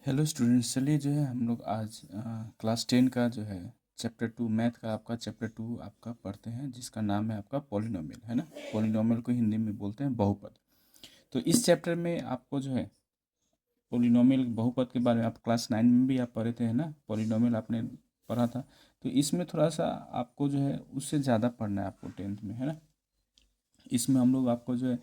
Hello students, चलिए जो है हम लोग आज क्लास 10 का जो है चैप्टर 2 मैथ का आपका चैप्टर 2 आपका पढ़ते हैं, जिसका नाम है आपका पॉलिनोमियल, है ना। पॉलिनोमियल को हिंदी में बोलते हैं बहुपद। तो इस चैप्टर में आपको जो है पॉलिनोमियल बहुपद के बारे में आप क्लास 9 में भी आप पढ़े थे, है ना। पॉलिनोमियल आपने पढ़ा था। तो इसमें थोड़ा सा आपको जो है उससे ज़्यादा पढ़ना है आपको 10th में, है ना। इसमें हम लोग आपको जो है,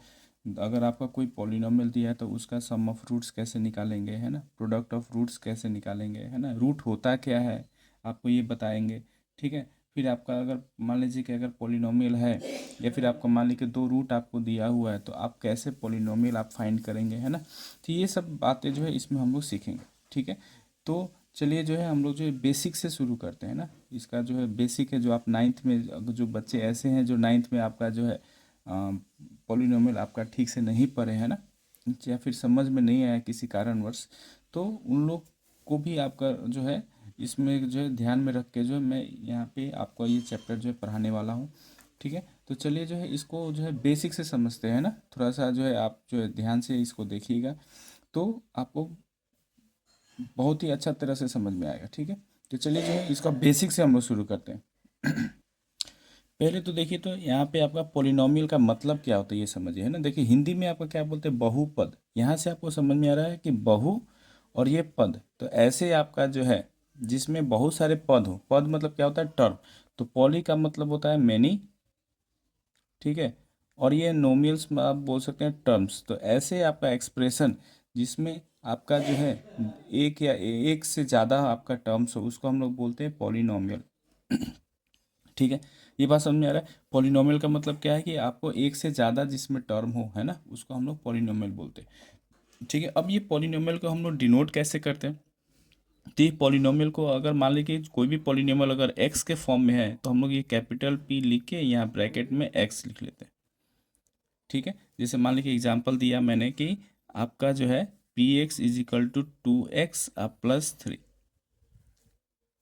अगर आपका कोई पॉलिनोमियल दिया है तो उसका सम ऑफ रूट्स कैसे निकालेंगे, है ना। प्रोडक्ट ऑफ रूट्स कैसे निकालेंगे, है ना। रूट होता क्या है आपको ये बताएंगे, ठीक है। फिर आपका अगर मान लीजिए कि अगर पॉलिनोमियल है, या फिर आपको मान लीजिए कि दो रूट आपको दिया हुआ है, तो आप कैसे पॉलिनोमियल आप फाइंड करेंगे, है ना। तो ये सब बातें जो है इसमें हम लोग सीखेंगे, ठीक है। तो चलिए जो है हम लोग जो है बेसिक से शुरू करते हैं ना। इसका जो है बेसिक है, जो आप नाइन्थ में, जो बच्चे ऐसे हैं जो नाइन्थ में आपका जो है पॉलिनोमियल आपका ठीक से नहीं पढ़े, है ना, या फिर समझ में नहीं आया किसी कारणवश, तो उन लोग को भी आपका जो है इसमें जो है ध्यान में रख के जो है मैं यहाँ पे आपको ये चैप्टर जो है पढ़ाने वाला हूँ, ठीक है। तो चलिए जो है इसको जो है बेसिक से समझते हैं ना। थोड़ा सा जो है आप जो है ध्यान से इसको देखिएगा, तो आपको बहुत ही अच्छा तरह से समझ में आएगा, ठीक है। तो चलिए जो है इसका बेसिक से हम लोग शुरू करते हैं। पहले तो देखिए, तो यहाँ पे आपका पोलिनोमियल का मतलब क्या होता है ये समझिए, है ना। देखिए हिंदी में आपका क्या बोलते हैं, बहुपद। यहाँ से आपको समझ में आ रहा है कि बहु और ये पद, तो ऐसे आपका जो है जिसमें बहुत सारे पद हो। पद मतलब क्या होता है, टर्म। तो पॉली का मतलब होता है मैनी, ठीक है। और ये नोमियल्स में आप बोल सकते हैं टर्म्स। तो ऐसे आपका एक्सप्रेशन जिसमें आपका जो है एक या एक से ज़्यादा आपका टर्म्स हो, उसको हम लोग बोलते हैं पॉलिनोमियल, ठीक है। ये बात समझ में आ रहा है। पॉलिनोमियल का मतलब क्या है कि आपको एक से ज़्यादा जिसमें टर्म हो, है ना, उसको हम लोग पॉलिनोमियल बोलते हैं, ठीक है। अब ये पॉलिनोमियल को हम लोग डिनोट कैसे करते हैं। तो ये पॉलिनोमियल को अगर मान लीजिए कि कोई भी पॉलिनोमियल अगर एक्स के फॉर्म में है, तो हम लोग ये कैपिटल पी लिख के यहाँ ब्रैकेट में एक्स लिख लेते हैं, ठीक है। जैसे मान लीजिए एग्जांपल दिया मैंने कि आपका जो है p x is equal to 2x plus 3,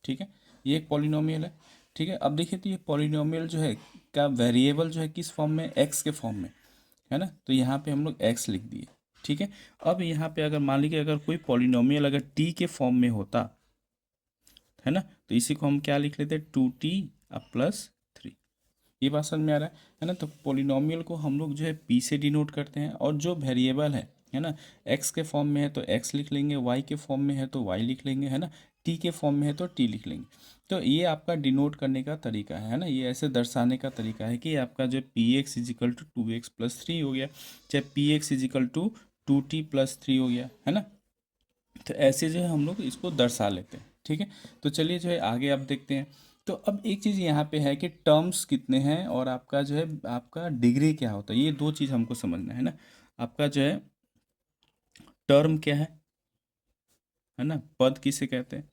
ठीक है। ये एक पॉलिनोमियल है, ठीक है। अब देखिए, तो ये पॉलिनोमियल जो है का वेरिएबल जो है किस फॉर्म में, एक्स के फॉर्म में, है ना। तो यहाँ पे हम लोग एक्स लिख दिए, ठीक है। अब यहाँ पे अगर मान लीजिए अगर कोई पॉलिनोमियल अगर टी के फॉर्म में होता, है ना, तो इसी को हम क्या लिख लेते हैं, 2t प्लस 3। ये बात समझ में आ रहा है ना। तो पॉलिनोमियल को हम लोग जो है पी से डिनोट करते हैं, और जो वेरिएबल है ना, एक्स के फॉर्म में है तो एक्स लिख लेंगे, वाई के फॉर्म में है तो वाई लिख लेंगे, है ना, टी के फॉर्म में है तो टी लिख लेंगे। तो ये आपका डिनोट करने का तरीका है ना। ये ऐसे दर्शाने का तरीका है कि आपका जो p x is equal to 2x plus 3 हो गया, चाहे p x is equal to 2t plus 3 हो गया, है ना। तो ऐसे जो है हम लोग इसको दर्शा लेते हैं, ठीक है। तो चलिए जो है आगे आप देखते हैं। तो अब एक चीज़ यहाँ पे है कि टर्म्स कितने हैं, और आपका जो है आपका डिग्री क्या होता है, ये दो चीज़ हमको समझना है ना। आपका जो है टर्म क्या है ना, पद किसे कहते हैं,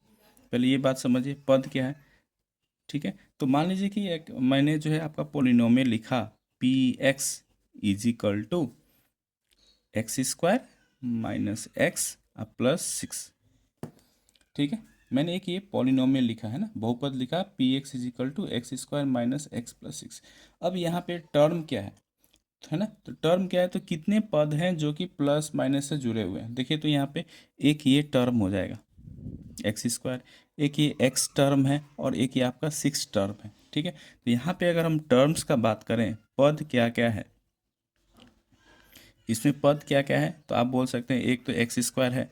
पहले ये बात समझिए, पद क्या है, ठीक है। तो मान लीजिए कि एक मैंने जो है आपका पोलिनोमियल लिखा, p x is equal to x square minus x plus 6, ठीक है। मैंने एक ये पॉलिनोमियल लिखा है ना, बहुपद लिखा, p x is equal to x square minus x plus 6। अब यहाँ पे टर्म क्या है ना। तो टर्म क्या है, तो कितने पद हैं जो कि प्लस माइनस से जुड़े हुए हैं। देखिए तो यहाँ पे एक ये टर्म हो जाएगा एक्स स्क्वायर, एक ये एक्स टर्म है, और एक ये आपका 6 टर्म है, ठीक है। तो यहाँ पे अगर हम टर्म्स का बात करें, पद क्या क्या है, इसमें पद क्या क्या है, तो आप बोल सकते हैं एक तो एक्स स्क्वायर है,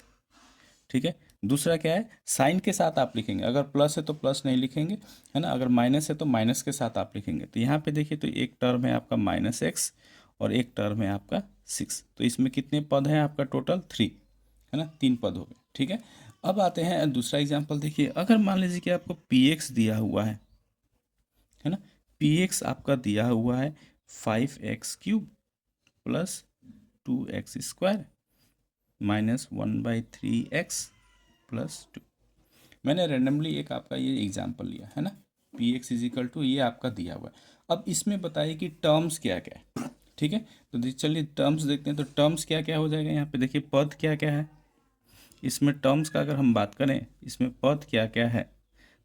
ठीक है। दूसरा क्या है, साइन के साथ आप लिखेंगे, अगर प्लस है तो प्लस नहीं लिखेंगे, है ना, अगर माइनस है तो माइनस के साथ आप लिखेंगे। तो यहाँ पे देखिए, तो एक टर्म है आपका माइनस एक्स, और एक टर्म है आपका 6। तो इसमें कितने पद हैं आपका, टोटल 3, है ना, 3 पद हो गए, ठीक है। अब आते हैं दूसरा एग्जाम्पल। देखिए अगर मान लीजिए कि आपको पी एक्स दिया हुआ है ना, पी एक्स आपका दिया हुआ है 5x³ plus 2x² minus 1/3x plus 2। मैंने रेंडमली एक आपका ये एग्जांपल लिया है ना, पी एक्स इजिकल टू ये आपका दिया हुआ है। अब इसमें बताइए कि टर्म्स क्या क्या है, ठीक है। तो चलिए टर्म्स देखते हैं। तो टर्म्स क्या क्या हो जाएगा, यहाँ पे देखिए पद क्या क्या है। इसमें टर्म्स का अगर हम बात करें, इसमें पद क्या क्या है,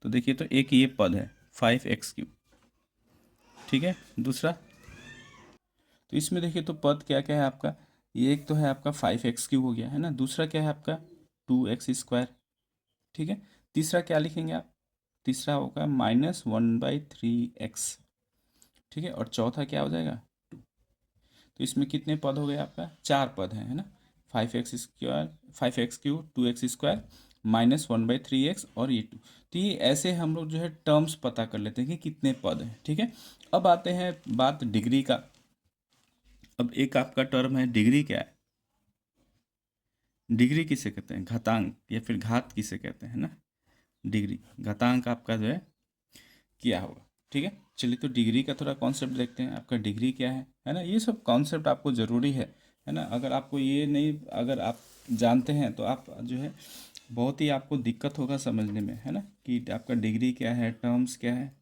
तो देखिए तो एक ये पद है 5x³, ठीक है। दूसरा, तो इसमें देखिए तो पद क्या क्या है आपका, ये एक तो है आपका 5x³ हो गया, है ना। दूसरा क्या है आपका 2x², ठीक है। तीसरा क्या लिखेंगे आप, तीसरा होगा -1/3x, ठीक है। और चौथा क्या हो जाएगा 2। तो इसमें कितने पद हो गए आपका, 4 पद हैं, है ना। 5x², 5x³ 2x² -1/3x और ये 2। तो ये ऐसे हम लोग जो है टर्म्स पता कर लेते हैं कि कितने पद हैं, ठीक है। अब आते हैं बात डिग्री का। अब एक आपका टर्म है डिग्री, क्या है डिग्री, किसे कहते हैं, घातांक या फिर घात किसे कहते हैं ना, डिग्री, घातांक आपका जो है क्या होगा, ठीक है। चलिए तो डिग्री का थोड़ा कॉन्सेप्ट देखते हैं, आपका डिग्री क्या है ना। ये सब कॉन्सेप्ट आपको ज़रूरी है ना। अगर आपको ये नहीं, अगर आप जानते हैं तो आप जो है बहुत ही आपको दिक्कत होगा समझने में, है ना, कि आपका डिग्री क्या है, टर्म्स क्या है,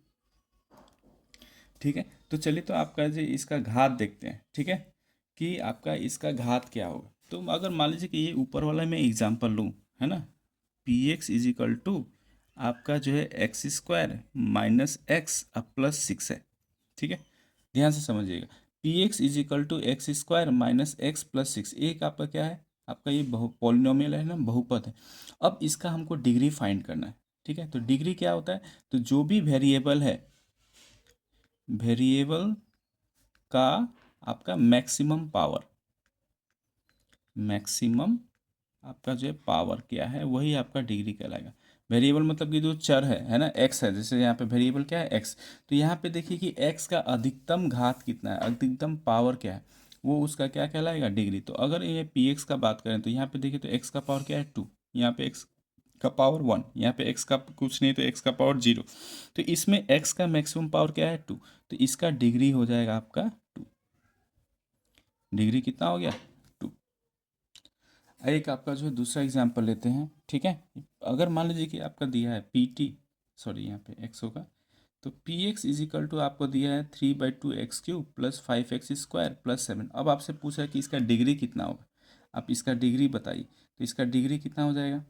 ठीक है। तो चलिए तो आपका जो इसका घात देखते हैं, ठीक है, कि आपका इसका घात क्या होगा। तो अगर मान लीजिए कि ये ऊपर वाला मैं एग्जांपल लूँ, है ना, px इजिकल टू आपका जो है x² -x अब +6 है, ठीक है। ध्यान से समझिएगा, px is equal to x² -x +6 एक आपका क्या है, आपका ये पॉलिनोमियल है ना, बहुपद है। अब इसका हमको डिग्री फाइंड करना है, ठीक है। तो डिग्री क्या होता है, तो जो भी वेरिएबल है, वेरिएबल का आपका मैक्सिमम पावर, मैक्सिमम आपका जो है पावर क्या है, वही आपका डिग्री कहलाएगा। वेरिएबल मतलब कि जो चर है ना, एक्स है, जैसे यहाँ पे वेरिएबल क्या है एक्स। तो यहाँ पे देखिए कि एक्स का अधिकतम घात कितना है, अधिकतम पावर क्या है, वो उसका क्या कहलाएगा, डिग्री। तो अगर ये पी एक्स का बात करें तो यहाँ पे देखिए तो एक्स का पावर क्या है 2, यहाँ पे एक्स का पावर 1, यहाँ पे एक्स का कुछ नहीं तो एक्स का पावर 0। तो इसमें एक्स का मैक्सिमम पावर क्या है 2, तो इसका डिग्री हो जाएगा आपका 2। डिग्री कितना हो गया 2। एक आपका जो है दूसरा एग्जाम्पल लेते हैं, ठीक है। अगर मान लीजिए कि आपका दिया है PT, सॉरी यहाँ पे x होगा, तो px इजिकल टू आपको दिया है 3/2x³ +5x² +7। अब आपसे पूछा है कि इसका डिग्री कितना होगा, आप इसका डिग्री बताइए। तो इसका डिग्री कितना हो जाएगा,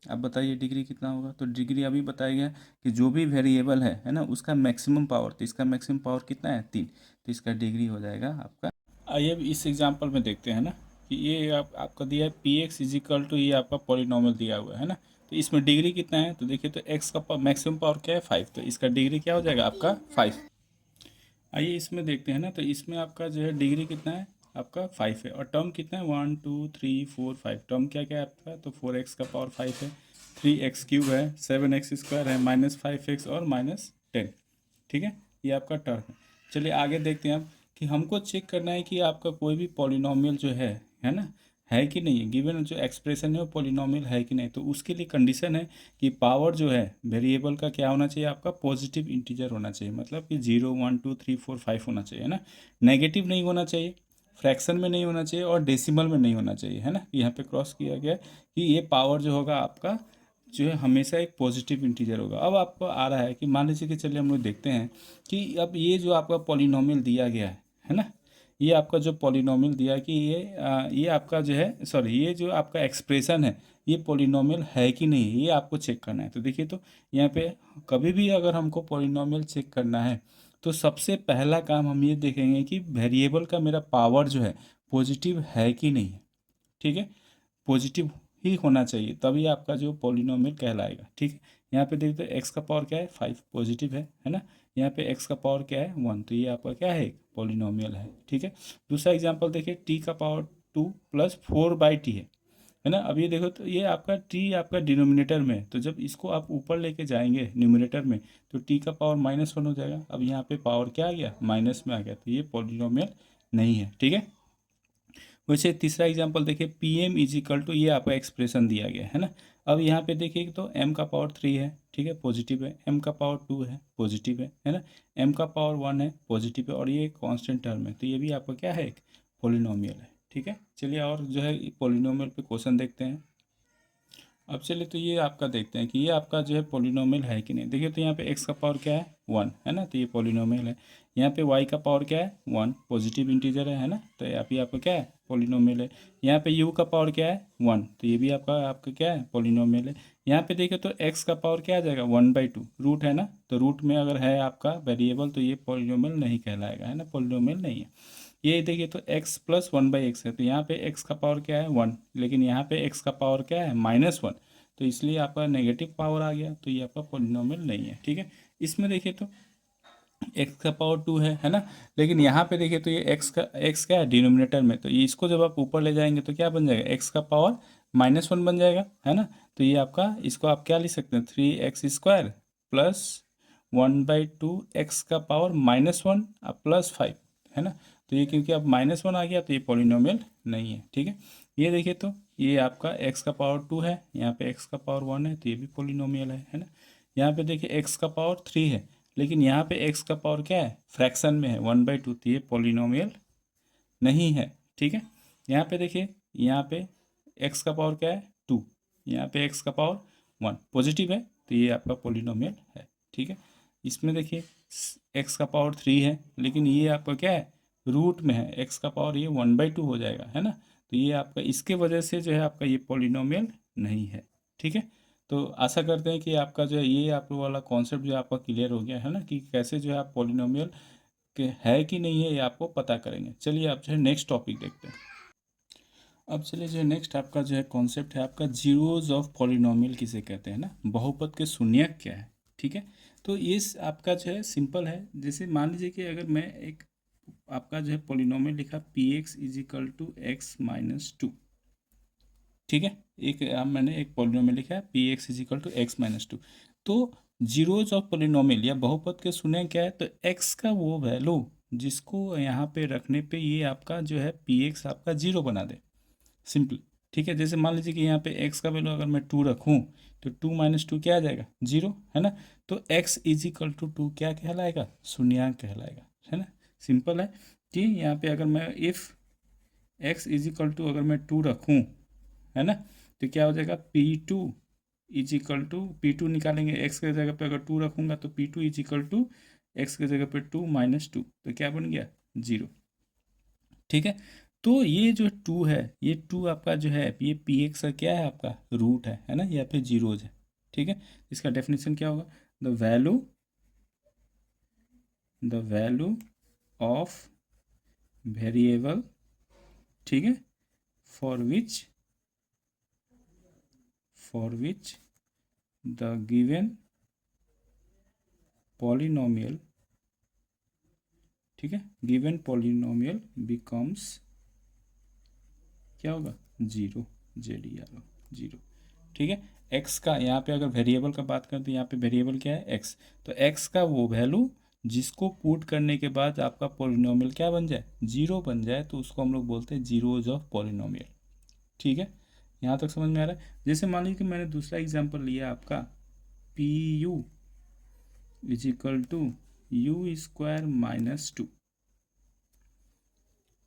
आप बताइए डिग्री कितना होगा। तो डिग्री अभी बताया गया कि जो भी वेरिएबल है ना, उसका मैक्सिमम पावर, तो इसका मैक्सिमम पावर कितना है 3, तो इसका डिग्री हो जाएगा आपका। आइए अब इस एग्जाम्पल में देखते हैं ना, कि ये आपका दिया है px इजिकल टू, ये आपका पॉलिनोमियल दिया हुआ है ना। तो इसमें डिग्री कितना है, तो देखिए तो x का मैक्सिमम पावर क्या है 5, तो इसका डिग्री क्या हो जाएगा आपका 5। आइए इसमें देखते हैं ना, तो इसमें आपका जो है डिग्री कितना है आपका 5 है, और टर्म कितना है 1 2 3 4 5, टर्म क्या क्या है आपका, तो 4x का पावर 5 है, 3x³ है, 7x² है, -5x और -10, ठीक है। ये आपका टर्म है। चलिए आगे देखते हैं अब, कि हमको चेक करना है कि आपका कोई भी पॉलिनोमियल जो है ना, है कि नहीं है, गिवन जो एक्सप्रेशन है वो पॉलिनोमियल है कि नहीं। तो उसके लिए कंडीशन है कि पावर जो है वेरिएबल का क्या होना चाहिए, आपका पॉजिटिव इंटीजर होना चाहिए, मतलब कि 0 1 2 3 4 5 होना चाहिए, है ना। नेगेटिव नहीं होना चाहिए, फ्रैक्शन में नहीं होना चाहिए और डेसिमल में नहीं होना चाहिए, है ना। यहाँ पे क्रॉस किया गया कि ये पावर जो होगा आपका जो है हमेशा एक पॉजिटिव इंटीजर होगा। अब आपको आ रहा है कि मान लीजिए कि चलिए हम लोग देखते हैं कि अब ये जो आपका पॉलिनोमियल दिया गया है ना, ये आपका जो पॉलिनोमियल दिया है कि ये आपका जो है, सॉरी, ये जो आपका एक्सप्रेशन है ये पॉलिनोमियल है कि नहीं है, ये आपको चेक करना है। तो देखिए तो यहाँ पे कभी भी अगर हमको पॉलिनोमियल चेक करना है तो सबसे पहला काम हम ये देखेंगे कि वेरिएबल का मेरा पावर जो है पॉजिटिव है कि नहीं है, ठीक है। पॉजिटिव ही होना चाहिए, तभी आपका जो पॉलिनोमियल कहलाएगा, ठीक है। यहाँ पे देखते हैं एक्स का पावर क्या है 5, पॉजिटिव है ना। यहाँ पे एक्स का पावर क्या है 1, तो ये आपका क्या है पॉलिनोमियल है, ठीक है। दूसरा एग्जांपल देखिए, टी का पावर 2 + 4/t है ना। अब ये देखो तो ये आपका टी आपका डिनोमिनेटर में है, तो जब इसको आप ऊपर लेके जाएंगे न्यूमरेटर में तो टी का पावर -1 हो जाएगा। अब यहाँ पे पावर क्या आ गया, माइनस में आ गया, तो ये पॉलिनोमियल नहीं है, ठीक है। वैसे तीसरा एग्जांपल देखिए, पी एम इजिकल टू, ये आपका एक्सप्रेशन दिया गया है ना। अब यहाँ पे देखिए तो m का पावर 3 है, ठीक है, पॉजिटिव है, m का पावर 2 है, पॉजिटिव है ना, m का पावर 1 है, पॉजिटिव है, और ये कांस्टेंट टर्म है, तो ये भी आपका क्या है एक पॉलिनोमियल है, ठीक है। चलिए और जो है पॉलिनोमियल पे क्वेश्चन देखते हैं। अब चलिए तो ये आपका देखते हैं कि ये आपका जो है पॉलिनोमियल है कि नहीं। देखिए तो यहाँ पे x का पावर क्या है 1 है ना, तो ये पॉलिनोमियल है। यहाँ पे y का पावर क्या है 1, पॉजिटिव इंटीजर है ना, तो यहाँ पे आपका क्या है पॉलिनोमियल है। यहाँ पे u का पावर क्या है 1, तो ये भी आपका आपका क्या है पॉलिनोमियल है। यहाँ पे देखिए तो x का पावर क्या आ जाएगा 1/2, रूट है ना, तो रूट में अगर है आपका वेरिएबल तो ये पॉलिनोमियल नहीं कहलाएगा, है ना, पॉलिनोमियल नहीं है। ये देखिए तो x प्लस 1/x है, तो यहाँ पे x का पावर क्या है 1, लेकिन यहाँ पे x का पावर क्या है -1, तो इसलिए आपका नेगेटिव पावर आ गया, तो ये आपका पॉलिनोमियल नहीं है। ठीक है, इसमें देखिए तो x का पावर 2 है ना, लेकिन यहाँ पे देखिए तो ये x क्या है डिनोमिनेटर में, तो ये इसको जब आप ऊपर ले जाएंगे तो क्या बन जाएगा, x का पावर -1 बन जाएगा, है ना। तो ये आपका, इसको आप क्या लिख सकते हैं, 3x² प्लस 1/2 x का पावर -1 प्लस 5, है ना। तो ये क्योंकि अब -1 आ गया तो ये पॉलिनोमियल नहीं है। ठीक है, ये देखिए तो ये आपका x का पावर 2 है, यहाँ पे x का पावर 1 है, तो ये भी पॉलिनोमियल है ना। यहाँ पे देखिए x का पावर 3 है, लेकिन यहाँ पे x का पावर क्या है, फ्रैक्शन में है 1/2, तो ये पॉलिनोमियल नहीं है। ठीक है, यहाँ पे देखिए, यहाँ पे x का पावर क्या है 2, यहाँ पे x का पावर 1 पॉजिटिव है, तो ये आपका पॉलिनोमियल है। ठीक है, इसमें देखिए x का पावर 3 है, लेकिन ये आपका क्या है, रूट में है, x का पावर ये 1/2 हो जाएगा, है ना। तो ये आपका इसके वजह से जो है आपका ये पॉलिनोमियल नहीं है। ठीक है, तो आशा करते हैं कि आपका जो है ये आप लोग वाला कॉन्सेप्ट जो है आपका क्लियर हो गया है ना, कि कैसे जो है आप पॉलिनोमियल के है कि नहीं है ये आपको पता करेंगे। चलिए आप जो है नेक्स्ट टॉपिक देखते हैं। अब चलिए जो नेक्स्ट आपका जो है कॉन्सेप्ट है आपका जीरोज ऑफ पॉलिनोमियल किसे कहते हैं ना, बहुपद के शून्यक क्या है। ठीक है, तो ये आपका जो है सिंपल है। जैसे मान लीजिए कि अगर मैं एक आपका जो है पॉलिनोमियल लिखा px = x-2। ठीक है, एक मैंने एक पॉलिनोमियल लिखा है px = x-2। तो जीरोज ऑफ पॉलिनोमियल या बहुपद के शून्यक क्या है, तो x का वो वैल्यू जिसको यहाँ पे रखने पे ये आपका जो है px आपका 0 बना दे, सिंपल। ठीक है, जैसे मान लीजिए कि यहाँ पे x का वैल्यू अगर मैं 2 रखूँ तो 2 - 2 क्या आ जाएगा 0, है ना। तो x = 2 क्या कहलाएगा, शून्यक कहलाएगा, है ना। सिंपल है कि यहाँ पे अगर मैं इफ़ x = अगर मैं 2 रखूँ, है ना, तो क्या हो जाएगा P2 = P2 निकालेंगे, x के जगह पे अगर 2 रखूँगा तो P2 = x के जगह पे 2 - 2, तो क्या बन गया 0। ठीक है, तो ये जो 2 है, ये 2 आपका जो है ये px का क्या है आपका रूट है ना, या फिर जीरोज है। ठीक है, इसका डेफिनेशन क्या होगा, द वैल्यू ऑफ वेरिएबल, ठीक है, for which the given polynomial, ठीक है, गिवन पॉलिनोमियल बिकम्स क्या होगा 0, ZERO 0। ठीक है, x का यहाँ पे अगर वेरिएबल का बात करें तो यहाँ पे वेरिएबल क्या है x, तो x का वो वैल्यू जिसको पुट करने के बाद आपका पॉलिनोमियल क्या बन जाए 0 बन जाए, तो उसको हम लोग बोलते हैं जीरोज ऑफ पॉलिनोमियल। ठीक है, यहाँ तक समझ में आ रहा है। जैसे मान लीजिए कि मैंने दूसरा एग्जांपल लिया आपका PU = U² - 2।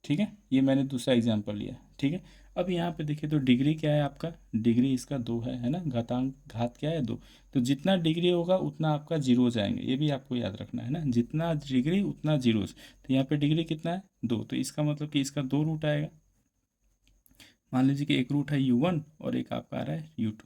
ठीक है, ये मैंने दूसरा एग्जांपल लिया। ठीक है, अब यहाँ पे देखिए तो डिग्री क्या है आपका, डिग्री इसका 2 है ना, घात क्या है 2, तो जितना डिग्री होगा उतना आपका जीरोज आएंगे, ये भी आपको याद रखना है ना, जितना डिग्री उतना जीरोज। तो यहाँ पे डिग्री कितना है 2, तो इसका मतलब कि इसका 2 रूट आएगा। मान लीजिए कि एक रूट है U1 और एक आपका आ रहा है U2।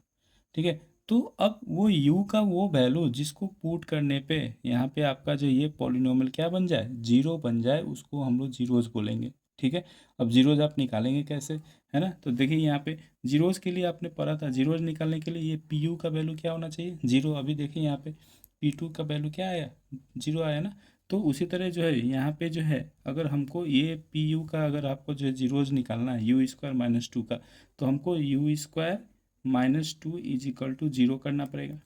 ठीक है, तो अब वो u का वो वैल्यू जिसको पुट करने पे यहाँ पे आपका जो ये पॉलिनोमियल क्या बन जाए 0 बन जाए, उसको हम लोग जीरोज बोलेंगे। ठीक है, अब जीरोज आप निकालेंगे कैसे, है ना, तो देखिए यहाँ पे जीरोज के लिए आपने पढ़ा था, जीरोज निकालने के लिए ये PU का वैल्यू क्या होना चाहिए 0। अभी देखिए यहाँ पे P2 का वैल्यू क्या आया 0 आया ना। तो उसी तरह जो है यहाँ पे जो है अगर हमको ये PU का अगर आपको जो है जीरोज निकालना है U² - 2 का, तो हमको U² -2 = 0 करना पड़ेगा।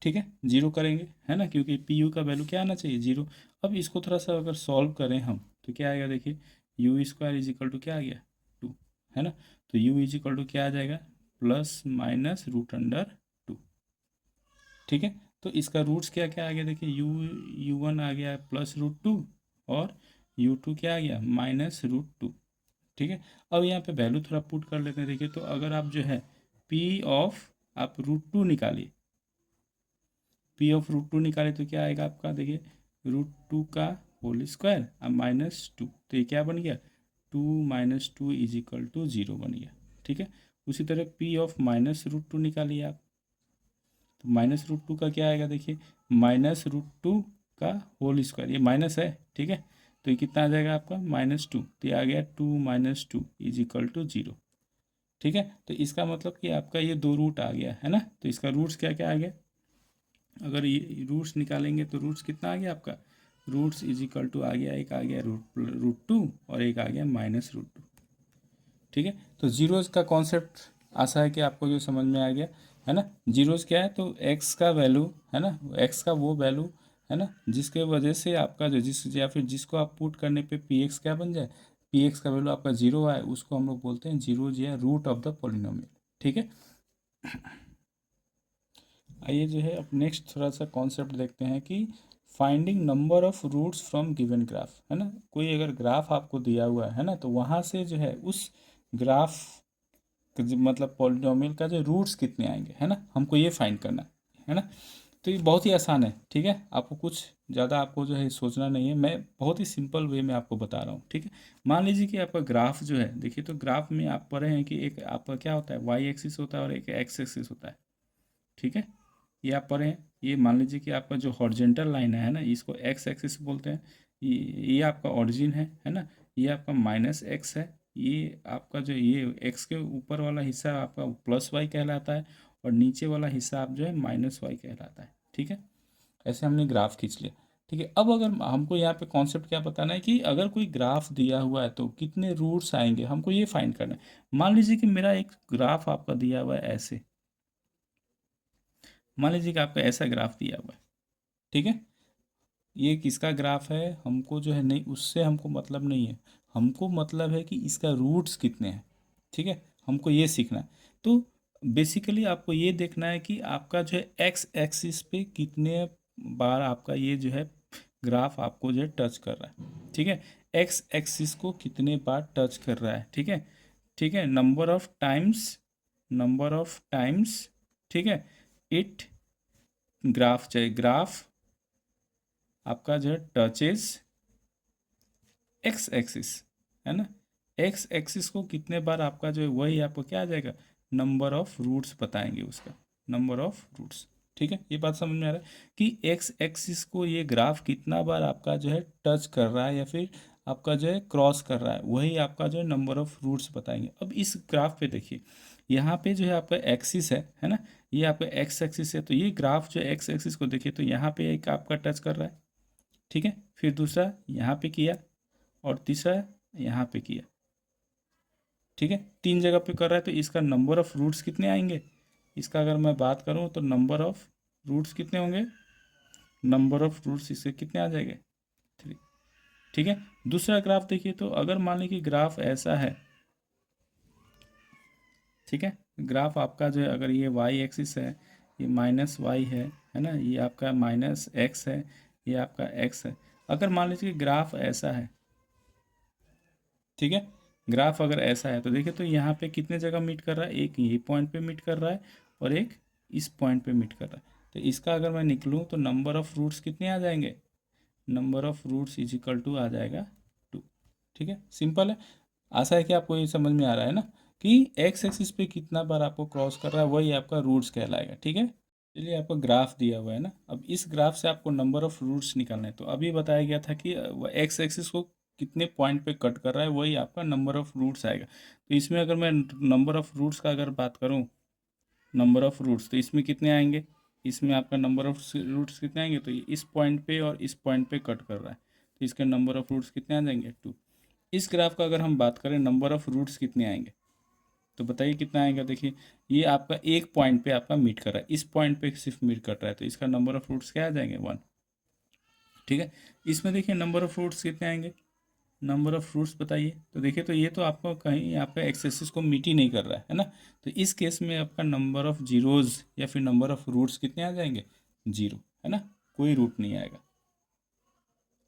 ठीक है, 0 करेंगे, है ना, क्योंकि PU का वैल्यू क्या आना चाहिए 0। अब इसको थोड़ा सा अगर सॉल्व करें हम तो क्या आएगा, देखिए U² = क्या आ गया 2, है ना। तो U = क्या आ जाएगा ±√2। ठीक है, तो इसका रूट्स क्या क्या आ गया, देखिए U1 आ गया +√2 और U2 क्या आ गया -√2। ठीक है, अब यहाँ पे वैल्यू थोड़ा पुट कर लेते हैं। देखिए तो अगर आप जो है P ऑफ आप √2 निकालिए, P ऑफ √2 निकाले तो क्या आएगा आपका, देखिए √2 का होल स्क्वायर अब -2, तो ये क्या बन गया 2 - 2 = 0 बन गया। ठीक है, उसी तरह P ऑफ -√2 निकालिए आप, तो -√2 का क्या आएगा, देखिए -√2 का होल स्क्वायर, ये माइनस है। ठीक है, तो ये कितना आ जाएगा आपका -2, तो ये आ गया 2 - 2 = 0। ठीक है, तो इसका मतलब कि आपका ये 2 रूट आ गया है ना। तो इसका रूट्स क्या क्या आ गया, अगर ये रूट्स निकालेंगे तो रूट्स कितना आ गया आपका, रूट्स = आ गया, एक आ गया √2 और एक आ गया -√2। ठीक है, तो जीरोज़ का कॉन्सेप्ट आशा है कि आपको जो समझ में आ गया है ना। जीरोज़ क्या है, तो एक्स का वैल्यू है ना, एक्स का वो वैल्यू है ना जिसके वजह से आपका जो जिस या फिर जिसको आप पुट करने पे पी एक्स क्या बन जाए, पी एक्स का वैल्यू आपका जीरो आए, उसको हम लोग बोलते हैं जीरोज या रूट ऑफ द पॉलिनोमियल। ठीक है, आइए जो है अब नेक्स्ट थोड़ा सा कॉन्सेप्ट देखते हैं कि finding number of roots from given graph है ना। कोई अगर ग्राफ आपको दिया हुआ है ना, तो वहाँ से जो है उस ग्राफ मतलब पॉलिनोमियल का जो रूट्स कितने आएंगे है ना, हमको ये फाइंड करना है ना। तो ये बहुत ही आसान है। ठीक है, आपको कुछ ज़्यादा आपको जो है सोचना नहीं है, मैं बहुत ही सिंपल वे में आपको बता रहा हूँ। ठीक है, मान लीजिए कि आपका ग्राफ जो है, देखिए तो ग्राफ में आप पढ़े हैं कि एक आपका क्या होता है, वाई एक्सिस होता है और एक एक्स एक्सिस होता है। ठीक है, ये आप पढ़े हैं। ये मान लीजिए कि आपका जो हॉरिजॉन्टल लाइन है ना, इसको एक्स एक्सिस बोलते हैं। ये आपका ओरिजिन है ना। ये आपका -x है। ये आपका जो ये एक्स के ऊपर वाला हिस्सा आपका +y कहलाता है और नीचे वाला हिस्सा आप जो है -y कहलाता है। ठीक है, ऐसे हमने ग्राफ खींच लिया। ठीक है, अब अगर हमको यहाँ पे कॉन्सेप्ट क्या बताना है कि अगर कोई ग्राफ दिया हुआ है तो कितने रूट्स आएंगे, हमको ये फाइंड करना है। मान लीजिए कि मेरा एक ग्राफ आपका दिया हुआ है ऐसे, मान लीजिए कि आपका ऐसा ग्राफ दिया हुआ है। ठीक है, ये किसका ग्राफ है, हमको जो है नहीं, उससे हमको मतलब नहीं है, हमको मतलब है कि इसका रूट्स कितने हैं। ठीक है, हमको ये सीखना है। तो बेसिकली आपको ये देखना है कि आपका जो है एक्स एक्सिस पे कितने बार आपका ये जो है ग्राफ आपको जो है टच कर रहा है। ठीक है, एक्स एक्सिस को कितने बार टच कर रहा है। ठीक है, ठीक है, number of times, number of times. ठीक है, इट ग्राफ चाहिए, ग्राफ आपका जो है टचेस एक्स एक्सिस है ना। एक्स एक्सिस को कितने बार आपका जो है वही आपको क्या आ जाएगा, नंबर ऑफ रूट्स बताएंगे उसका, नंबर ऑफ रूट्स। ठीक है, ये बात समझ में आ रहा है कि एक्स एक्सिस को ये ग्राफ कितना बार आपका जो है टच कर रहा है या फिर आपका जो है क्रॉस कर रहा है, वही आपका जो है नंबर ऑफ रूट्स बताएंगे। अब इस ग्राफ पे देखिए, यहाँ पे जो है आपका एक्सिस है ना, ये आपका एक्स एक्सिस है। तो ये ग्राफ जो एक्स एक्सिस को देखिए तो यहाँ पे एक आपका टच कर रहा है। ठीक है, फिर दूसरा यहाँ पे किया और तीसरा यहाँ पे किया। ठीक है, 3 जगह पे कर रहा है, तो इसका नंबर ऑफ रूट्स कितने आएंगे, इसका अगर मैं बात करूँ तो नंबर ऑफ रूट्स कितने होंगे, नंबर ऑफ रूट्स इसके कितने आ जाएंगे, 3। ठीक है, दूसरा ग्राफ देखिए, तो अगर मान लीजिए कि ग्राफ ऐसा है। ठीक है, ग्राफ आपका जो है अगर ये वाई एक्सिस है, ये -y है ना, ये आपका -x है, ये आपका x है। अगर मान लीजिए कि ग्राफ ऐसा है, ठीक है, ग्राफ अगर ऐसा है तो देखिए तो यहाँ पे कितने जगह मीट कर रहा है, एक ये पॉइंट पे मीट कर रहा है और एक इस पॉइंट पे मीट कर रहा है। तो इसका अगर मैं निकलूँ तो नंबर ऑफ रूट्स कितने आ जाएंगे, नंबर ऑफ रूट्स = आ जाएगा 2। ठीक है, सिंपल है। आशा है कि आपको ये समझ में आ रहा है ना कि एक्स एक्सिस पे कितना बार आपको क्रॉस कर रहा है वही आपका रूट्स कहलाएगा। ठीक है, चलिए आपको ग्राफ दिया हुआ है ना, अब इस ग्राफ से आपको नंबर ऑफ रूट्स निकालना है। तो अभी बताया गया था कि एक्स एक्सिस को कितने पॉइंट पे कट कर रहा है वही आपका नंबर ऑफ रूट्स आएगा। तो इसमें अगर मैं नंबर ऑफ रूट्स का अगर बात करूँ, नंबर ऑफ रूट्स तो इसमें कितने आएंगे, इसमें आपका नंबर ऑफ रूट्स कितने आएंगे, तो ये इस पॉइंट पे और इस पॉइंट पे कट कर रहा है, तो इसके नंबर ऑफ रूट्स कितने आ जाएंगे, 2। इस ग्राफ का अगर हम बात करें नंबर ऑफ रूट्स कितने आएंगे, तो बताइए कितना आएगा। देखिए ये आपका एक पॉइंट पे आपका मीट कर रहा है, इस पॉइंट पे सिर्फ मीट कर रहा है, तो इसका नंबर ऑफ रूट्स क्या आ जाएंगे, 1। ठीक है, इसमें देखिए नंबर ऑफ रूट्स कितने आएंगे, नंबर ऑफ रूट्स बताइए। तो देखिए तो ये तो आपको कहीं आपका एक्सेसिस को मीट ही नहीं कर रहा है ना। तो इस केस में आपका नंबर ऑफ जीरोज़ या फिर नंबर ऑफ रूट्स कितने आ जाएंगे, 0 है ना, कोई रूट नहीं आएगा।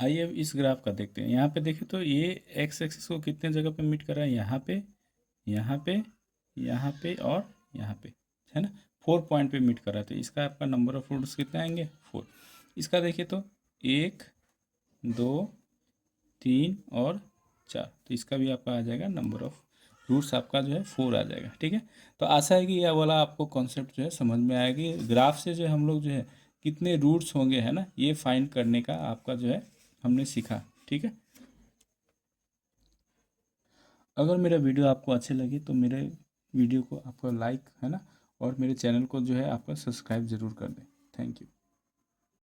आइए अब इस ग्राफ का देखते हैं। यहाँ पे देखें तो ये एक्स एक्सिस को कितने जगह पे मीट कर रहा है, यहाँ पे, यहाँ पे, यहाँ पे और यहाँ पे, है ना, 4 पॉइंट पे मीट कर रहा है। तो इसका आपका नंबर ऑफ रूट्स कितने आएंगे, 4। इसका देखिए तो 1 2 3 और 4, तो इसका भी आपका आ जाएगा नंबर ऑफ रूट्स आपका जो है 4 आ जाएगा। ठीक है, तो आशा है कि यह वाला आपको कॉन्सेप्ट जो है समझ में आएगी। ग्राफ से जो है हम लोग जो है कितने रूट्स होंगे है ना, ये फाइंड करने का आपका जो है हमने सीखा। ठीक है, अगर मेरा वीडियो आपको अच्छे लगे तो मेरे वीडियो को आपका लाइक है ना, और मेरे चैनल को जो है आपका सब्सक्राइब ज़रूर कर दें। Thank you.